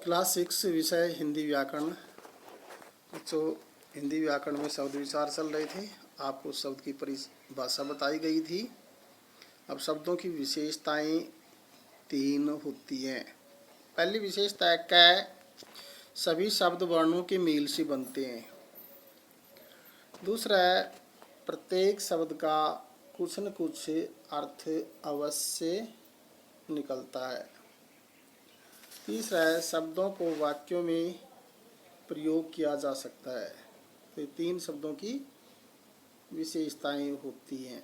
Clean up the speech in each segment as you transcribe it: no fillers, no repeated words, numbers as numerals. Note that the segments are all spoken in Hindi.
क्लास 6 विषय हिंदी व्याकरण। जो हिंदी व्याकरण में शब्द विचार चल रहे थे, आपको शब्द की परिभाषा बताई गई थी। अब शब्दों की विशेषताएं 3 होती हैं। पहली विशेषता है कै, सभी शब्द वर्णों के मेल से बनते हैं। दूसरा है प्रत्येक शब्द का कुछ न कुछ अर्थ अवश्य निकलता है। तीसरा है शब्दों को वाक्यों में प्रयोग किया जा सकता है। तो 3 शब्दों की विशेषताएं होती हैं।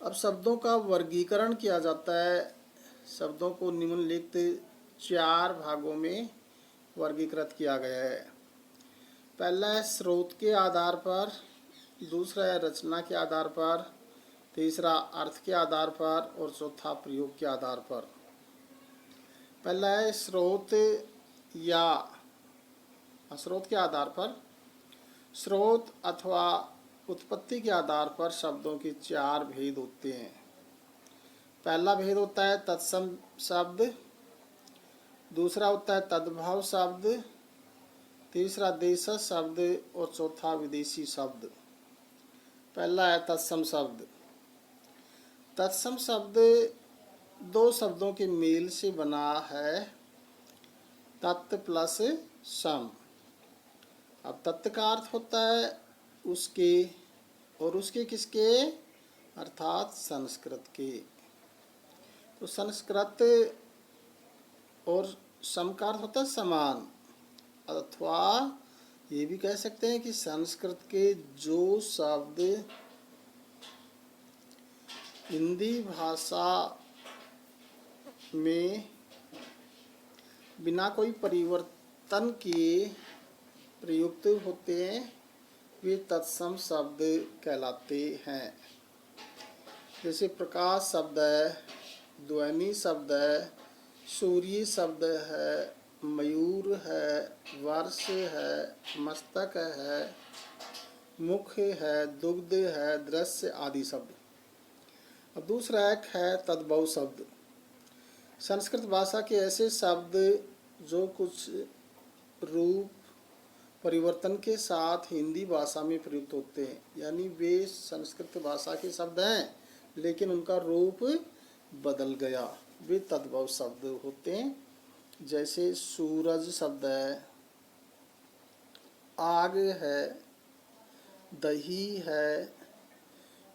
अब शब्दों का वर्गीकरण किया जाता है। शब्दों को निम्नलिखित 4 भागों में वर्गीकृत किया गया है। पहला है स्रोत के आधार पर, दूसरा है रचना के आधार पर, तीसरा अर्थ के आधार पर और चौथा प्रयोग के आधार पर। पहला है स्रोत या स्रोत के आधार पर। स्रोत अथवा उत्पत्ति के आधार पर शब्दों के 4 भेद होते हैं। पहला भेद होता है तत्सम शब्द, दूसरा होता है तद्भव शब्द, तीसरा देशज शब्द और चौथा विदेशी शब्द। पहला है तत्सम शब्द। तत्सम शब्द 2 शब्दों के मेल से बना है, तत् प्लस सम। अब तत् का अर्थ होता है उसके, और उसके किसके, अर्थात संस्कृत के। तो संस्कृत और सम का अर्थ होता है समान, अथवा ये भी कह सकते हैं कि संस्कृत के जो शब्द हिंदी भाषा में बिना कोई परिवर्तन किए प्रयुक्त होते हैं, वे तत्सम शब्द कहलाते हैं। जैसे प्रकाश शब्द है, ध्वनि शब्द है, सूर्य शब्द है, मयूर है, वर्ष है, मस्तक है, मुख है, दुग्ध है, दृश्य आदि शब्द। अब दूसरा एक है तद्भव शब्द। संस्कृत भाषा के ऐसे शब्द जो कुछ रूप परिवर्तन के साथ हिंदी भाषा में प्रयुक्त होते हैं, यानी वे संस्कृत भाषा के शब्द हैं लेकिन उनका रूप बदल गया, वे तद्भव शब्द होते हैं। जैसे सूरज शब्द है, आग है, दही है,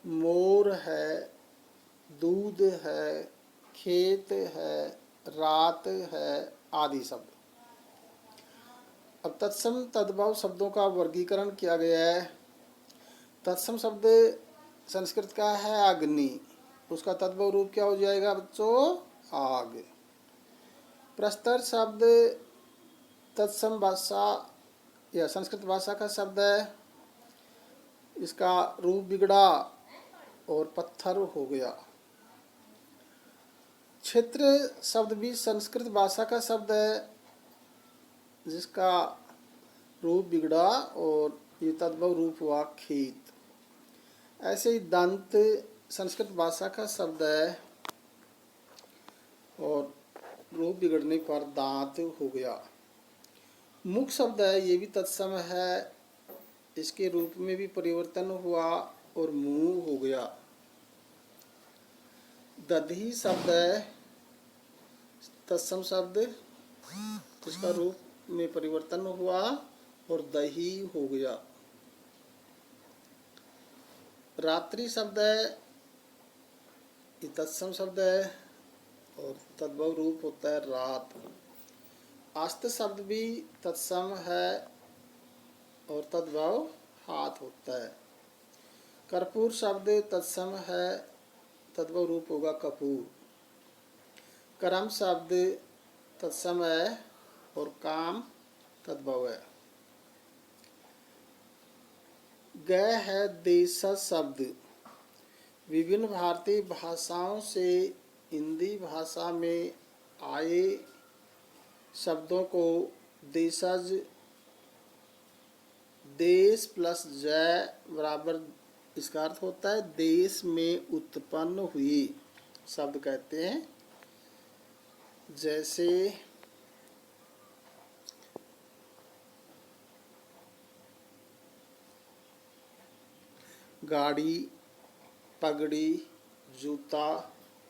मोर है, दूध है, खेत है, रात है आदि शब्द। अब तत्सम तद्भव शब्दों का वर्गीकरण किया गया है। तत्सम शब्द संस्कृत का है अग्नि, उसका तद्भव रूप क्या हो जाएगा बच्चों, आग। प्रस्तर शब्द तत्सम भाषा या संस्कृत भाषा का शब्द है, इसका रूप बिगड़ा और पत्थर हो गया। क्षेत्र शब्द भी संस्कृत भाषा का शब्द है, जिसका रूप बिगड़ा और ये तद्भव रूप हुआ खेत। ऐसे ही दंत संस्कृत भाषा का शब्द है और रूप बिगड़ने पर दांत हो गया। मुख शब्द है, ये भी तत्सम है, इसके रूप में भी परिवर्तन हुआ और मुंह हो गया। दधी शब्द है तत्सम शब्द, इसका रूप में परिवर्तन हुआ और दही हो गया। रात्रि शब्द है, ये तत्सम शब्द है और तद्भव रूप होता है रात। आस्त शब्द भी तत्सम है और तद्भव हाथ होता है। कर्पूर शब्द तत्सम है, तद्भव रूप होगा कपूर। करम शब्द तत्सम है और काम तद्भव है। गय है देशज शब्द। विभिन्न भारतीय भाषाओं से हिंदी भाषा में आए शब्दों को देशज, देश प्लस जय बराबर, इसका अर्थ होता है देश में उत्पन्न हुई शब्द कहते हैं। जैसे गाड़ी, पगड़ी, जूता,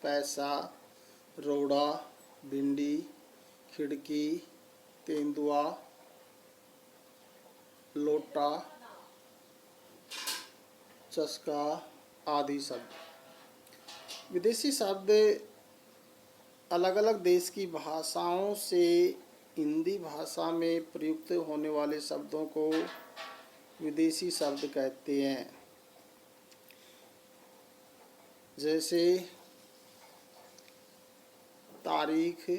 पैसा, रोड़ा, भिंडी, खिड़की, तेंदुआ, लोटा, चस्का आदि शब्द। विदेशी शब्द अलग अलग देश की भाषाओं से हिंदी भाषा में प्रयुक्त होने वाले शब्दों को विदेशी शब्द कहते हैं। जैसे तारीख,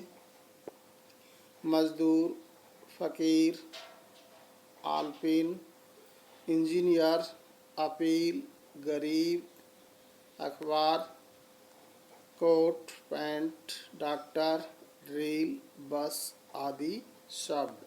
मजदूर, फ़कीर, आलपिन, इंजीनियर, अपील, गरीब, अखबार, कोट पैंट, डॉक्टर, रेल, बस आदि शब्द।